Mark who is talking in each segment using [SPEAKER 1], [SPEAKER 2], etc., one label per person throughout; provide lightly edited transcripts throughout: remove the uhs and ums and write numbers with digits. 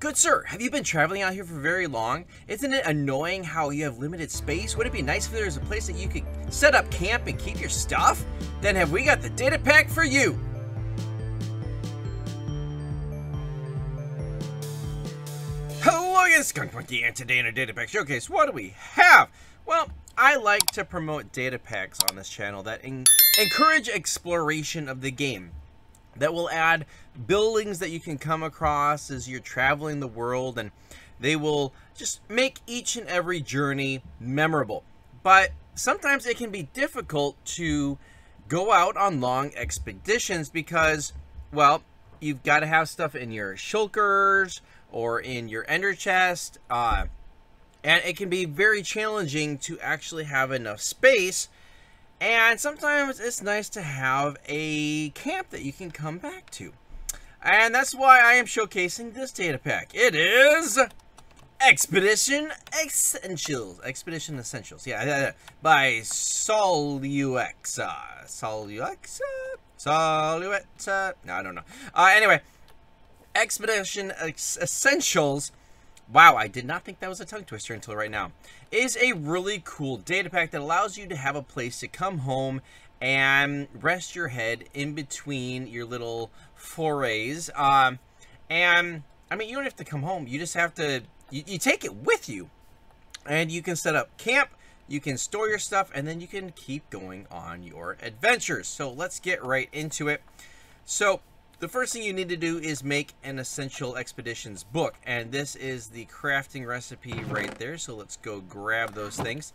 [SPEAKER 1] Good sir, have you been traveling out here for very long? Isn't it annoying how you have limited space? Would it be nice if there was a place that you could set up camp and keep your stuff? Then have we got the data pack for you! Hello again, skunkmunkee, and today in our data pack showcase, what do we have? Well, I like to promote data packs on this channel that encourage exploration of the game, that will add buildings that you can come across as you're traveling the world, and they will just make each and every journey memorable. But sometimes it can be difficult to go out on long expeditions because, well, you've got to have stuff in your shulkers or in your ender chest, and it can be very challenging to actually have enough space. And sometimes it's nice to have a camp that you can come back to. And that's why I am showcasing this data pack. It is Expedition Essentials. Expedition Essentials. Yeah, by Soluexa. Soluexa? No, I don't know. Anyway, Expedition Essentials. Wow, I did not think that was a tongue twister until right now. Is a really cool data pack that allows you to have a place to come home and rest your head in between your little forays. And I mean, you don't have to come home. You just have to, you take it with you. And you can set up camp, you can store your stuff, and then you can keep going on your adventures. So let's get right into it. So the first thing you need to do is make an Essential Expeditions book, and this is the crafting recipe right there. So let's go grab those things.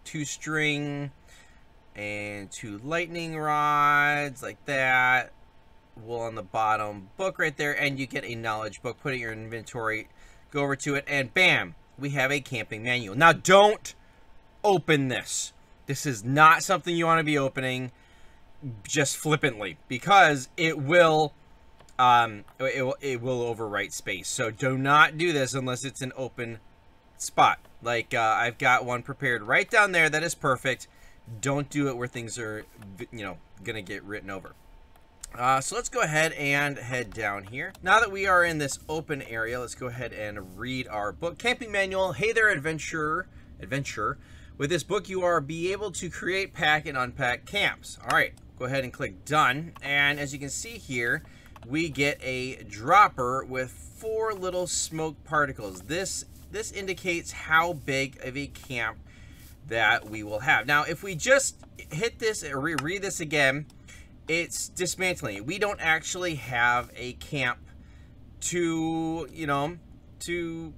[SPEAKER 1] 2 string and 2 lightning rods, like that. Wool on the bottom, book right there, and you get a knowledge book. Put it in your inventory, go over to it, and bam, we have a camping manual. Now don't open this. This is not something you want to be opening just flippantly, because it will overwrite space. So do not do this unless it's an open spot. Like I've got one prepared right down there that is perfect. Don't do it where things are, you know, gonna get written over. So let's go ahead and head down here. Now that we are in this open area, let's go ahead and read our book. Camping manual. Hey there, adventurer. With this book, you are be able to create, pack, and unpack camps. All right. Go ahead and click done, and as you can see here, we get a dropper with 4 little smoke particles. This indicates how big of a camp that we will have. Now, if we just hit this and reread this again, it's dismantling. We don't actually have a camp to, you know, to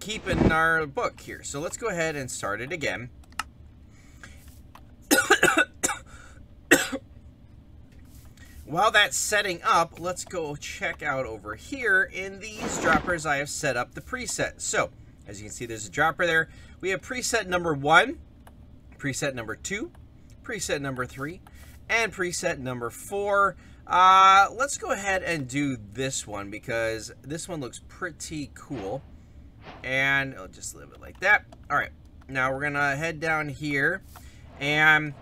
[SPEAKER 1] keep in our book here. So let's go ahead and start it again. While that's setting up, let's go check out over here. In these droppers, I have set up the preset. So, as you can see, there's a dropper there. We have preset number 1, preset number 2, preset number 3, and preset number 4. Let's go ahead and do this one, because this one looks pretty cool. And I'll just leave it like that. All right, now we're gonna head down here, and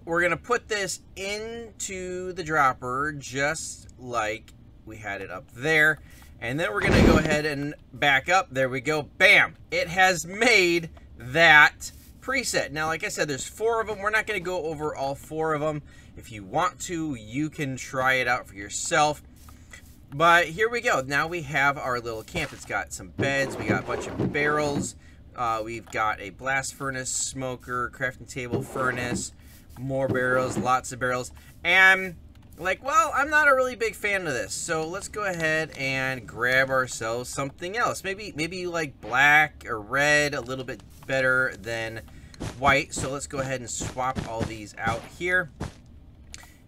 [SPEAKER 1] we're going to put this into the dropper just like we had it up there. And then we're going to go ahead and back up. There we go. Bam! It has made that preset. Now, like I said, there's 4 of them. We're not going to go over all 4 of them. If you want to, you can try it out for yourself. But here we go. Now we have our little camp. It's got some beds. We got a bunch of barrels. We've got a blast furnace, smoker, crafting table, furnace, more barrels, lots of barrels, and like, well, I'm not a really big fan of this, so let's go ahead and grab ourselves something else. Maybe you like black or red a little bit better than white, so let's go ahead and swap all these out here,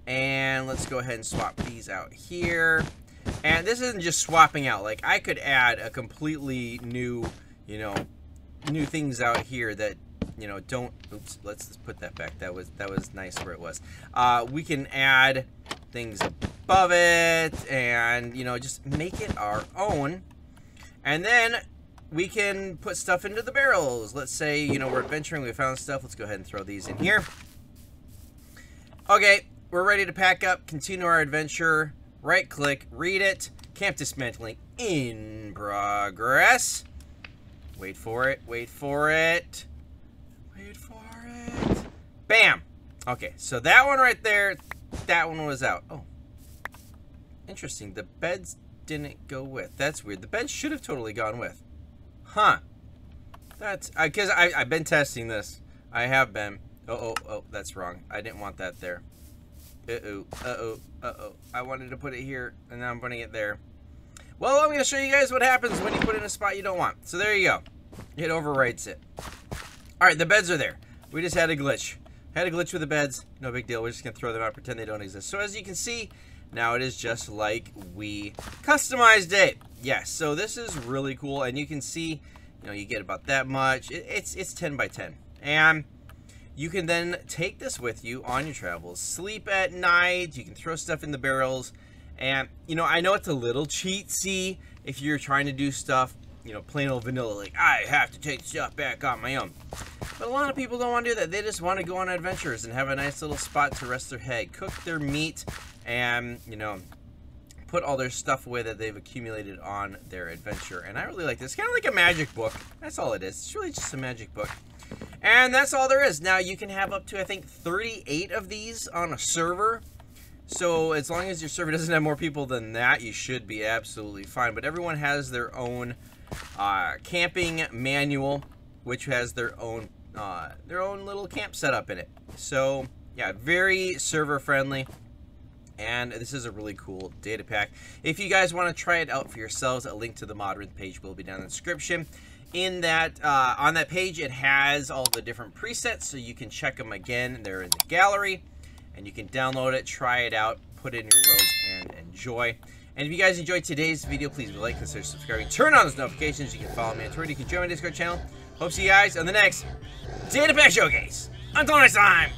[SPEAKER 1] and let's go ahead and swap these out here. And this isn't just swapping out. Like, I could add a completely new, you know, new things out here that, you know, don't, oops, let's put that back. That was nice where it was. We can add things above it and, you know, just make it our own. And then we can put stuff into the barrels. Let's say, you know, we're adventuring, we found stuff. Let's go ahead and throw these in here. Okay, we're ready to pack up, continue our adventure. Right click, read it, Camp dismantling in progress. Wait for it. Wait for it. Wait for it. Bam. Okay, so that one right there, that one was out. Oh. Interesting. The beds didn't go with. That's weird. The beds should have totally gone with. Huh. That's... Because I've been testing this. I have been. Oh, that's wrong. I didn't want that there. Uh-oh. I wanted to put it here, and now I'm putting it there. Well, I'm going to show you guys what happens when you put it in a spot you don't want. So there you go. It overwrites it. Alright, the beds are there. We just had a glitch. Had a glitch with the beds. No big deal. We're just going to throw them out, pretend they don't exist. So as you can see, now it is just like we customized it. Yes, so this is really cool. And you can see, you know, you get about that much. It's 10 by 10. And you can then take this with you on your travels. Sleep at night. You can throw stuff in the barrels. And, you know, I know it's a little cheatsy if you're trying to do stuff, you know, plain old vanilla, like, I have to take stuff back on my own. But a lot of people don't want to do that. They just want to go on adventures and have a nice little spot to rest their head, cook their meat, and, you know, put all their stuff away that they've accumulated on their adventure. And I really like this. It's kind of like a magic book. That's all it is. It's really just a magic book. And that's all there is. Now, you can have up to, I think, 38 of these on a server. So as long as your server doesn't have more people than that, you should be absolutely fine. But everyone has their own camping manual, which has their own little camp setup in it. So yeah, very server friendly. And this is a really cool data pack. If you guys want to try it out for yourselves, a link to the Modern page will be down in the description. In that, on that page, it has all the different presets, so you can check them again. They're in the gallery. And you can download it, try it out, put it in your worlds, and enjoy. And if you guys enjoyed today's video, please like, consider subscribing, turn on those notifications. You can follow me on Twitter. You can join my Discord channel. Hope to see you guys on the next Datapack Showcase. Until next time.